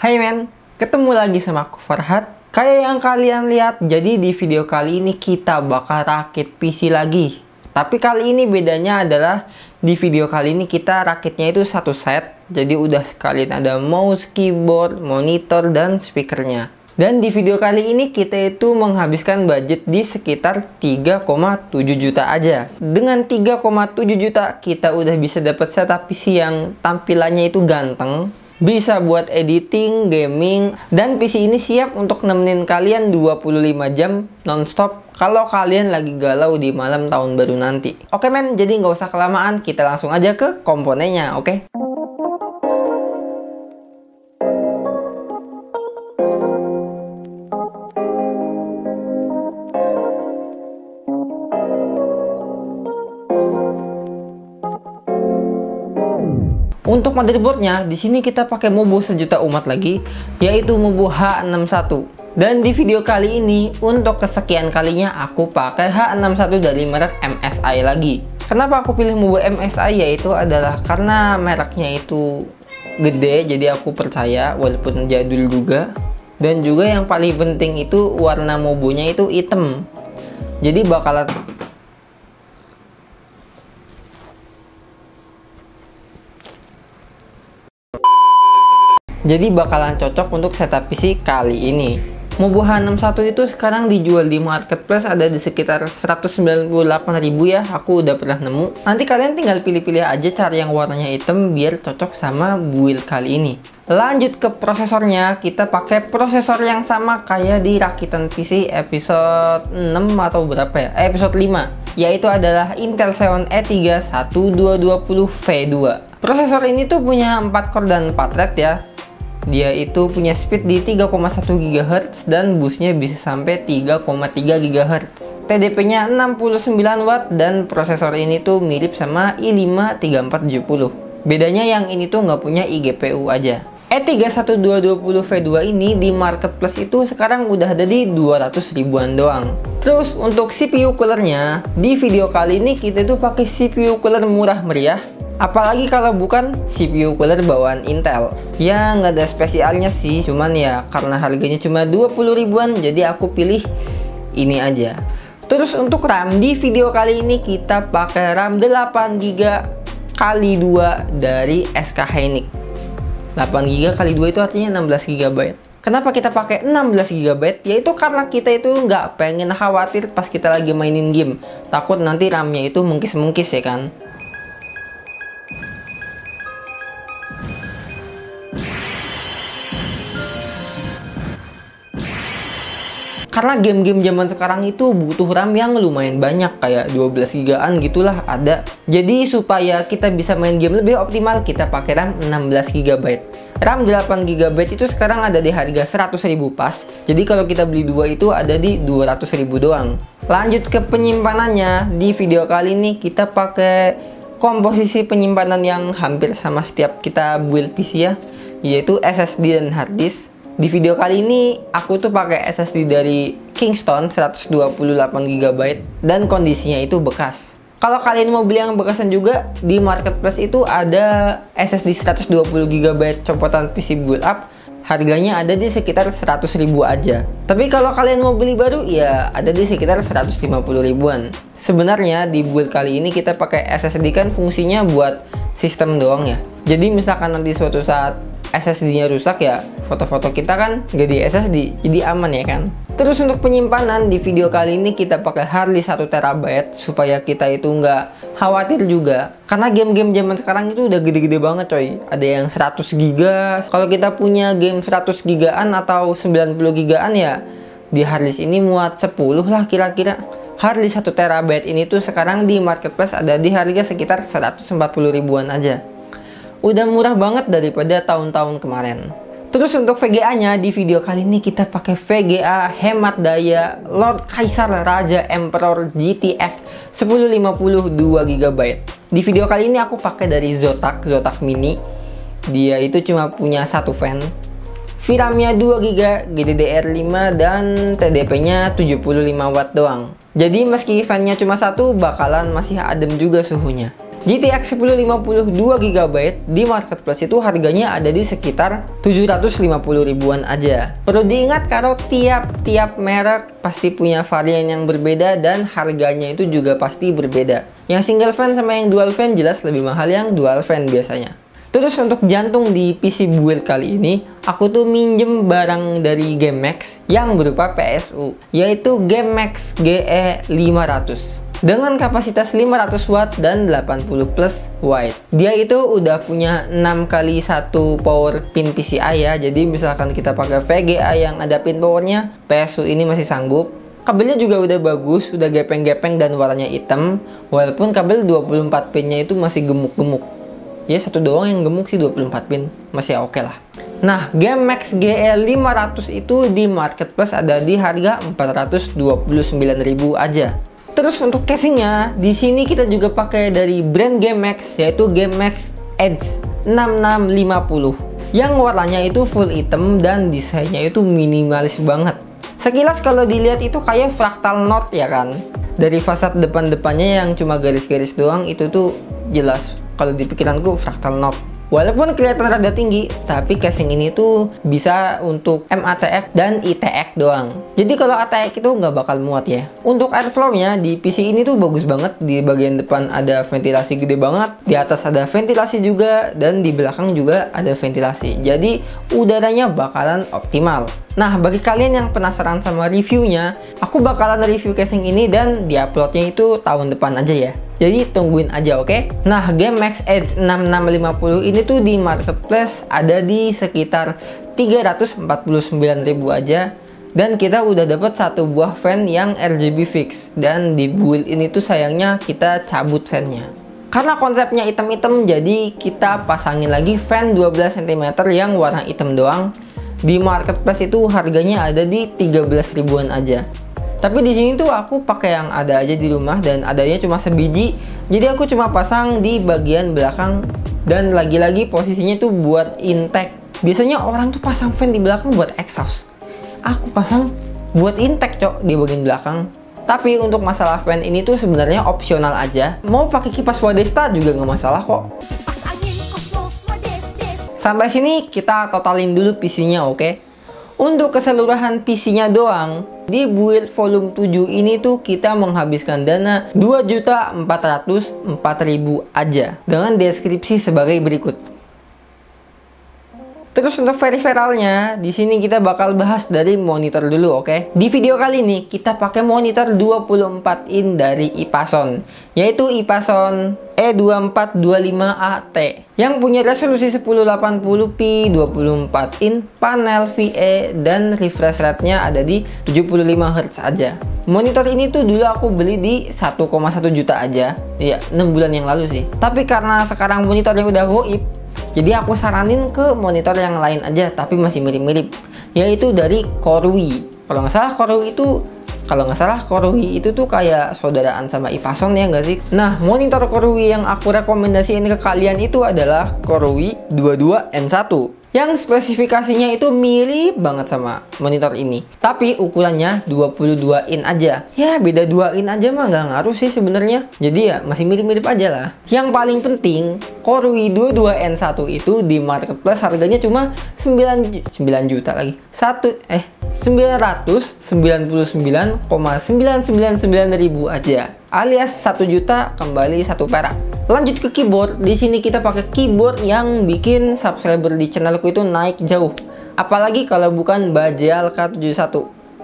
Hai men, ketemu lagi sama aku Farhat. Kayak yang kalian lihat, jadi di video kali ini kita bakal rakit PC lagi. Tapi kali ini bedanya adalah di video kali ini kita rakitnya itu satu set. Jadi udah sekalian ada mouse, keyboard, monitor, dan speakernya. Dan di video kali ini kita itu menghabiskan budget di sekitar 3,7 juta aja. Dengan 3,7 juta kita udah bisa dapat setup PC yang tampilannya itu ganteng, bisa buat editing, gaming, dan PC ini siap untuk nemenin kalian 25 jam nonstop kalau kalian lagi galau di malam tahun baru nanti. Oke men, jadi nggak usah kelamaan, kita langsung aja ke komponennya, oke? Untuk motherboardnya, di sini kita pakai Mobo sejuta umat lagi, yaitu Mobo H61. Dan di video kali ini, untuk kesekian kalinya aku pakai H61 dari merek MSI lagi. Kenapa aku pilih Mobo MSI? Yaitu adalah karena mereknya itu gede, jadi aku percaya walaupun jadul juga. Dan juga yang paling penting itu warna Mobonya itu hitam. Jadi bakalan cocok untuk setup PC kali ini. Mobo H61 itu sekarang dijual di marketplace ada di sekitar 198.000 ya. Aku udah pernah nemu. Nanti kalian tinggal pilih-pilih aja cari yang warnanya hitam biar cocok sama build kali ini. Lanjut ke prosesornya, kita pakai prosesor yang sama kayak di rakitan PC episode 6 atau berapa ya? Episode 5. Yaitu adalah Intel Xeon E3 1220V2. Prosesor ini tuh punya 4 core dan 4 thread ya. Dia itu punya speed di 3,1 GHz dan boostnya bisa sampai 3,3 GHz. TDP-nya 69 watt dan prosesor ini tuh mirip sama i5 3470. Bedanya yang ini tuh nggak punya eGPU aja. E3 1220V2 ini di marketplace itu sekarang udah ada di 200 ribuan doang. Terus untuk CPU coolernya, di video kali ini kita tuh pakai CPU cooler murah meriah. Apalagi kalau bukan CPU cooler bawaan Intel. Ya nggak ada spesialnya sih, cuman ya karena harganya cuma 20 ribuan jadi aku pilih ini aja. Terus untuk RAM, di video kali ini kita pakai RAM 8GB x 2 dari SK Hynix. 8GB x 2 itu artinya 16GB. Kenapa kita pakai 16GB? Yaitu karena kita itu nggak pengen khawatir pas kita lagi mainin game. Takut nanti RAM-nya itu mengkis-mengkis ya kan. Karena game-game zaman sekarang itu butuh RAM yang lumayan banyak, kayak 12 GB-an gitulah ada. Jadi supaya kita bisa main game lebih optimal, kita pakai RAM 16 GB. RAM 8 GB itu sekarang ada di harga 100.000 pas. Jadi kalau kita beli dua itu ada di 200.000 doang. Lanjut ke penyimpanannya, di video kali ini kita pakai komposisi penyimpanan yang hampir sama setiap kita build PC ya, yaitu SSD dan hard disk. Di video kali ini aku tuh pakai SSD dari Kingston 128GB dan kondisinya itu bekas. Kalau kalian mau beli yang bekasan juga, di marketplace itu ada SSD 120GB copotan PC build up. Harganya ada di sekitar 100 ribu aja. Tapi kalau kalian mau beli baru ya ada di sekitar 150 ribuan. Sebenarnya di build kali ini kita pakai SSD kan fungsinya buat sistem doang ya. Jadi misalkan nanti suatu saat SSD-nya rusak ya, foto-foto kita kan nggak di SSD, jadi aman ya kan. Terus untuk penyimpanan, di video kali ini kita pakai hard disk 1 TB supaya kita itu nggak khawatir juga. Karena game-game zaman sekarang itu udah gede-gede banget coy. Ada yang 100 GB. Kalau kita punya game 100 GB-an atau 90 GB-an ya, di hard disk ini muat 10 lah kira-kira. Hard disk 1 TB ini tuh sekarang di marketplace ada di harga sekitar 140 ribuan aja. Udah murah banget daripada tahun-tahun kemarin. Terus untuk VGA-nya, di video kali ini kita pakai VGA hemat daya Lord Kaisar Raja Emperor GTX 1050 2GB. Di video kali ini aku pakai dari Zotac Mini. Dia itu cuma punya satu fan. VRAM-nya 2GB, GDDR5 dan TDP-nya 75 watt doang. Jadi meski fan-nya cuma satu, bakalan masih adem juga suhunya. GTX 1050 2GB di marketplace itu harganya ada di sekitar 750 ribuan aja. Perlu diingat kalau tiap merek pasti punya varian yang berbeda dan harganya itu juga pasti berbeda. Yang single fan sama yang dual fan jelas lebih mahal yang dual fan biasanya. Terus untuk jantung di PC build kali ini, aku tuh minjem barang dari GameMax yang berupa PSU, yaitu GameMax GE500. Dengan kapasitas 500 watt dan 80 plus watt. Dia itu udah punya 6x1 power pin PCI ya. Jadi misalkan kita pakai VGA yang ada pin powernya, PSU ini masih sanggup. Kabelnya juga udah bagus, udah gepeng-gepeng dan warnanya hitam. Walaupun kabel 24 pinnya itu masih gemuk-gemuk. Ya satu doang yang gemuk sih, 24 pin. Masih oke lah. Nah, GameMax GE500 itu di marketplace ada di harga 429.000 aja. Terus untuk casingnya, di sini kita juga pakai dari brand GameMax, yaitu GameMax Edge 6650 yang warnanya itu full hitam dan desainnya itu minimalis banget. Sekilas kalau dilihat itu kayak fractal note ya kan. Dari fasad depan-depannya yang cuma garis-garis doang itu tuh jelas kalau di pikiranku fractal note. Walaupun kelihatan rada tinggi, tapi casing ini tuh bisa untuk MATX dan ITX doang. Jadi kalau ATX itu nggak bakal muat ya. Untuk airflow-nya di PC ini tuh bagus banget. Di bagian depan ada ventilasi gede banget, di atas ada ventilasi juga, dan di belakang juga ada ventilasi. Jadi udaranya bakalan optimal. Nah, bagi kalian yang penasaran sama reviewnya, aku bakalan review casing ini dan diuploadnya itu tahun depan aja ya. Jadi tungguin aja, oke? Nah, GameMax Edge 6650 ini tuh di marketplace ada di sekitar 349.000 aja. Dan kita udah dapat satu buah fan yang RGB fix. Dan di build ini tuh sayangnya kita cabut fannya. Karena konsepnya hitam-hitam, jadi kita pasangin lagi fan 12 cm yang warna hitam doang. Di marketplace itu harganya ada di 13 ribuan aja. Tapi di sini tuh aku pakai yang ada aja di rumah dan adanya cuma sebiji. Jadi aku cuma pasang di bagian belakang dan lagi-lagi posisinya tuh buat intake. Biasanya orang tuh pasang fan di belakang buat exhaust. Aku pasang buat intake cok di bagian belakang. Tapi untuk masalah fan ini tuh sebenarnya opsional aja. Mau pakai kipas Wadesta juga nggak masalah kok. Sampai sini kita totalin dulu PC-nya, oke? Untuk keseluruhan PC-nya doang, di build volume 7 ini tuh kita menghabiskan dana 2.404.000 aja. Dengan deskripsi sebagai berikut. Terus untuk peripheralnya, di sini kita bakal bahas dari monitor dulu, oke? Di video kali ini kita pakai monitor 24 in dari Ipason, yaitu Ipason E2425AT yang punya resolusi 1080p 24 in, panel VA dan refresh rate-nya ada di 75 Hz aja. Monitor ini tuh dulu aku beli di 1,1 juta aja. Ya, 6 bulan yang lalu sih. Tapi karena sekarang monitornya udah goib, jadi aku saranin ke monitor yang lain aja, tapi masih mirip-mirip, yaitu dari Korui. Kalau nggak salah Korui itu tuh kayak saudaraan sama Ipason ya nggak sih? Nah, monitor Korui yang aku rekomendasiin ke kalian itu adalah Korui 22N1. Yang spesifikasinya itu mirip banget sama monitor ini. Tapi ukurannya 22 in aja. Ya beda 2 in aja mah nggak ngaruh sih sebenarnya. Jadi ya masih mirip-mirip aja lah. Yang paling penting, Korui 22N1 itu di marketplace harganya cuma 9 juta lagi. 999,999.000 aja. Alias 1 juta kembali 1 perak. Lanjut ke keyboard, di sini kita pakai keyboard yang bikin subscriber di channelku itu naik jauh. Apalagi kalau bukan Bajal K71.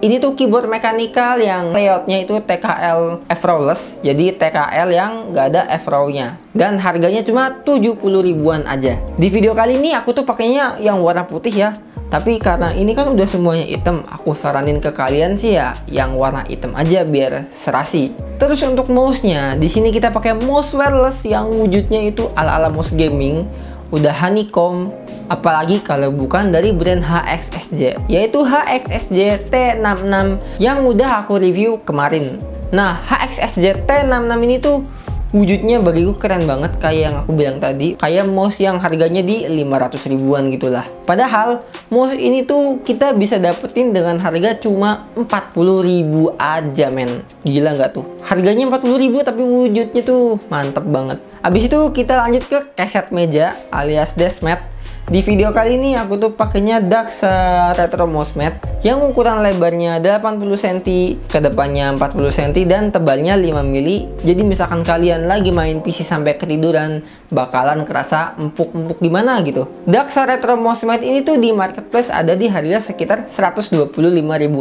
Ini tuh keyboard mekanikal yang layoutnya itu TKL F-Rowless, jadi TKL yang nggak ada F-Row-nya. Dan harganya cuma 70 ribuan aja. Di video kali ini aku tuh pakainya yang warna putih ya. Tapi karena ini kan udah semuanya hitam, aku saranin ke kalian sih ya yang warna hitam aja biar serasi. Terus untuk mouse-nya, di sini kita pakai mouse wireless yang wujudnya itu ala-ala mouse gaming, udah honeycomb, apalagi kalau bukan dari brand HXSJ, yaitu HXSJ T66 yang udah aku review kemarin. Nah, HXSJ T66 ini tuh Wujudnya bagiku keren banget, kayak yang aku bilang tadi, kayak mouse yang harganya di 500 ribuan gitulah. Padahal mouse ini tuh kita bisa dapetin dengan harga cuma 40 ribu aja men. Gila nggak tuh? Harganya 40 ribu tapi wujudnya tuh mantep banget. Abis itu kita lanjut ke keset meja alias desk mat. Di video kali ini aku tuh pakainya Daxa Retro Mouse Mat yang ukuran lebarnya 80 cm, kedepannya 40 cm dan tebalnya 5 mili. Jadi misalkan kalian lagi main PC sampai ketiduran, bakalan kerasa empuk-empuk gimana gitu. Daxa Retro Mouse Mat ini tuh di marketplace ada di harga sekitar 125.000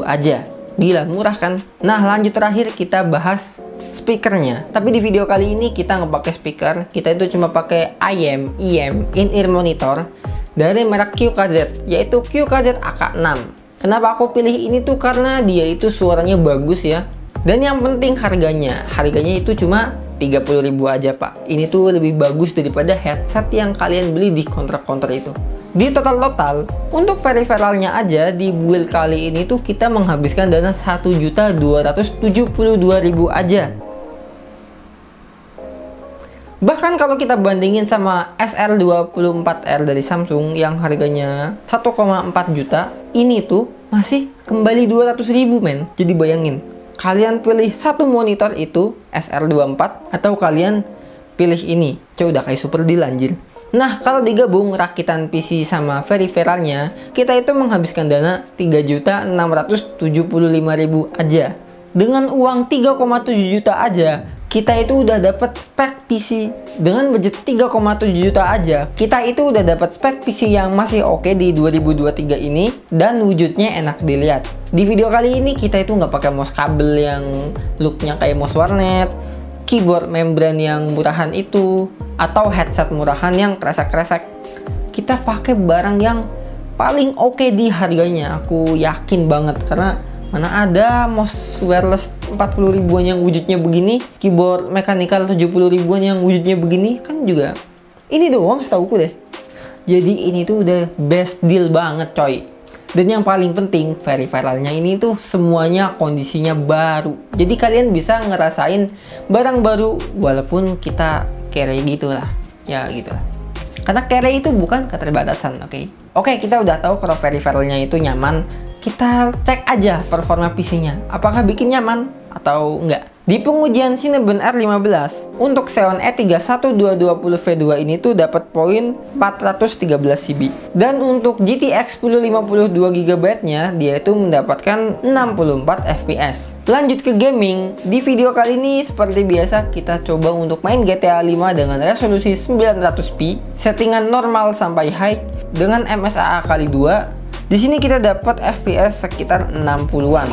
aja. Gila murah kan? Nah lanjut terakhir kita bahas speakernya. Tapi di video kali ini kita nggak pakai speaker, kita itu cuma pakai IM in-ear monitor dari merek QKZ, yaitu QKZ AK6. Kenapa aku pilih ini tuh karena dia itu suaranya bagus ya. Dan yang penting harganya itu cuma 30.000 aja pak. Ini tuh lebih bagus daripada headset yang kalian beli di counter-counter itu. Di total untuk peripheralnya aja di build kali ini tuh kita menghabiskan dana 1.272.000 aja. Bahkan kalau kita bandingin sama SR24R dari Samsung yang harganya 1,4 juta, ini tuh masih kembali 200.000 men. Jadi bayangin, kalian pilih satu monitor itu SR24 atau kalian pilih ini. Coba udah kayak super deal anjir. Nah, kalau digabung rakitan PC sama peripheralnya, kita itu menghabiskan dana 3.675.000 aja. Dengan uang 3,7 juta aja, kita itu udah dapat spek PC dengan budget 3,7 juta aja. Kita itu udah dapat spek PC yang masih oke di 2023 ini dan wujudnya enak dilihat. Di video kali ini kita itu nggak pakai mouse kabel yang looknya kayak mouse warnet, keyboard membran yang murahan itu, atau headset murahan yang kresek-kresek. Kita pakai barang yang paling oke di harganya. Aku yakin banget karena mana ada mouse wireless 40 ribuan yang wujudnya begini, keyboard mechanical 70 ribuan yang wujudnya begini, kan juga ini doang setauku deh. Jadi ini tuh udah best deal banget coy. Dan yang paling penting peripheralnya ini tuh semuanya kondisinya baru. Jadi kalian bisa ngerasain barang baru walaupun kita kere gitulah. Ya gitulah. Karena kere itu bukan keterbatasan, oke? Oke, kita udah tahu kalau peripheralnya itu nyaman. Kita cek aja performa PC-nya, apakah bikin nyaman atau enggak. Di pengujian Cinnamon R15 untuk Xeon E31220V2 ini tuh dapat poin 413 CB. Dan untuk GTX 1052GB nya dia itu mendapatkan 64 FPS. Lanjut ke gaming, di video kali ini seperti biasa kita coba untuk main GTA 5 dengan resolusi 900p, settingan normal sampai high dengan MSAA kali 2. Di sini kita dapat FPS sekitar 60-an.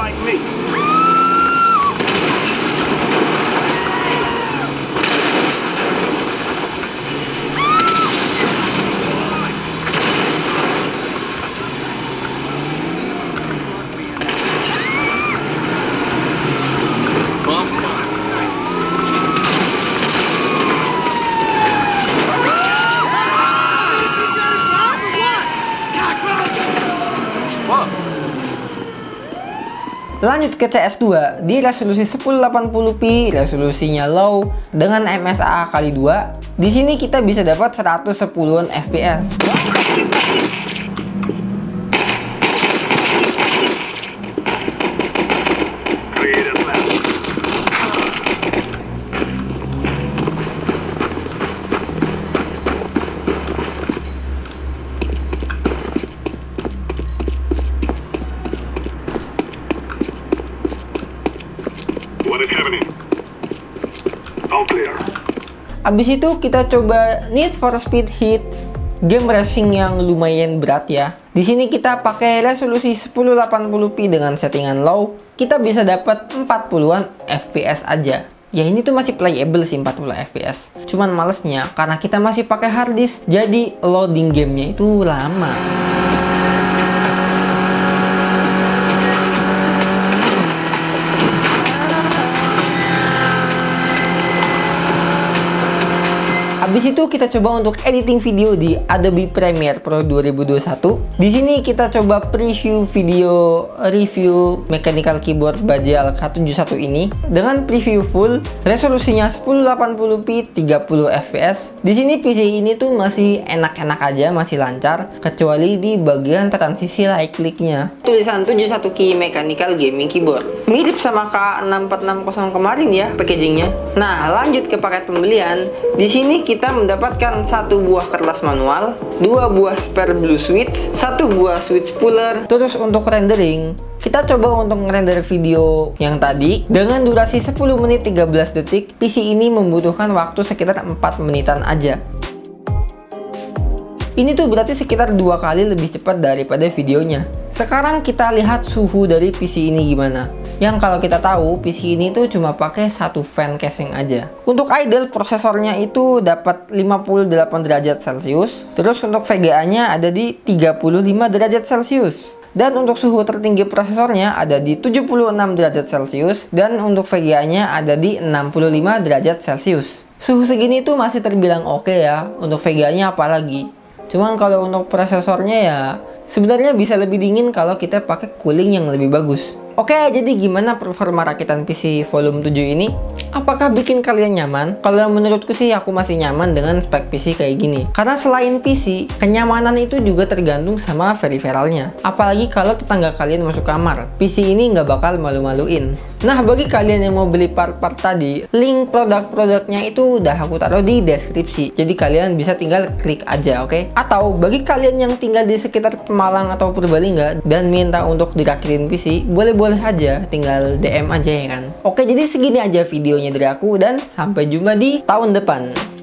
Lanjut ke CS2 di resolusi 1080p, resolusinya low dengan MSAA kali 2. Di sini kita bisa dapat 110-an FPS. Abis itu kita coba Need for Speed Heat, game racing yang lumayan berat ya. Di sini kita pakai resolusi 1080p dengan settingan low. Kita bisa dapat 40-an FPS aja. Ya ini tuh masih playable sih 40 FPS. Cuman malesnya karena kita masih pakai hard disk, jadi loading gamenya itu lama. Habis Habis itu kita coba untuk editing video di Adobe Premiere Pro 2021. Di sini kita coba preview video review mechanical keyboard Bajal K71 ini dengan preview full, resolusinya 1080p 30 fps. Di sini PC ini tuh masih enak-enak aja, masih lancar, kecuali di bagian transisi right click-nya. Tulisan 71 key mechanical gaming keyboard. Mirip sama K6460 kemarin ya packagingnya. Nah, lanjut ke paket pembelian. Di sini kita mendapatkan satu buah kertas manual, 2 buah spare blue switch, 1 buah switch puller. Terus untuk rendering, kita coba untuk ngerender video yang tadi dengan durasi 10 menit 13 detik. PC ini membutuhkan waktu sekitar 4 menitan aja. Ini tuh berarti sekitar 2 kali lebih cepat daripada videonya. Sekarang kita lihat suhu dari PC ini gimana. Yang kalau kita tahu PC ini tuh cuma pakai satu fan casing aja. Untuk idle prosesornya itu dapat 58 derajat Celcius. Terus untuk VGA-nya ada di 35 derajat Celcius. Dan untuk suhu tertinggi prosesornya ada di 76 derajat Celcius. Dan untuk VGA-nya ada di 65 derajat Celcius. Suhu segini tuh masih terbilang oke ya. Untuk VGA-nya apalagi. Cuman kalau untuk prosesornya ya sebenarnya bisa lebih dingin kalau kita pakai cooling yang lebih bagus. Oke, jadi gimana performa rakitan PC volume 7 ini? Apakah bikin kalian nyaman? Kalau menurutku sih aku masih nyaman dengan spek PC kayak gini. Karena selain PC, kenyamanan itu juga tergantung sama peripheralnya. Apalagi kalau tetangga kalian masuk kamar, PC ini nggak bakal malu-maluin. Nah, bagi kalian yang mau beli part-part tadi, link produk-produknya itu udah aku taruh di deskripsi. Jadi kalian bisa tinggal klik aja, oke? Atau bagi kalian yang tinggal di sekitar Pemalang atau Purbalingga dan minta untuk dirakitin PC, boleh aja, tinggal DM aja ya kan. Oke, jadi segini aja videonya dari aku dan sampai jumpa di tahun depan.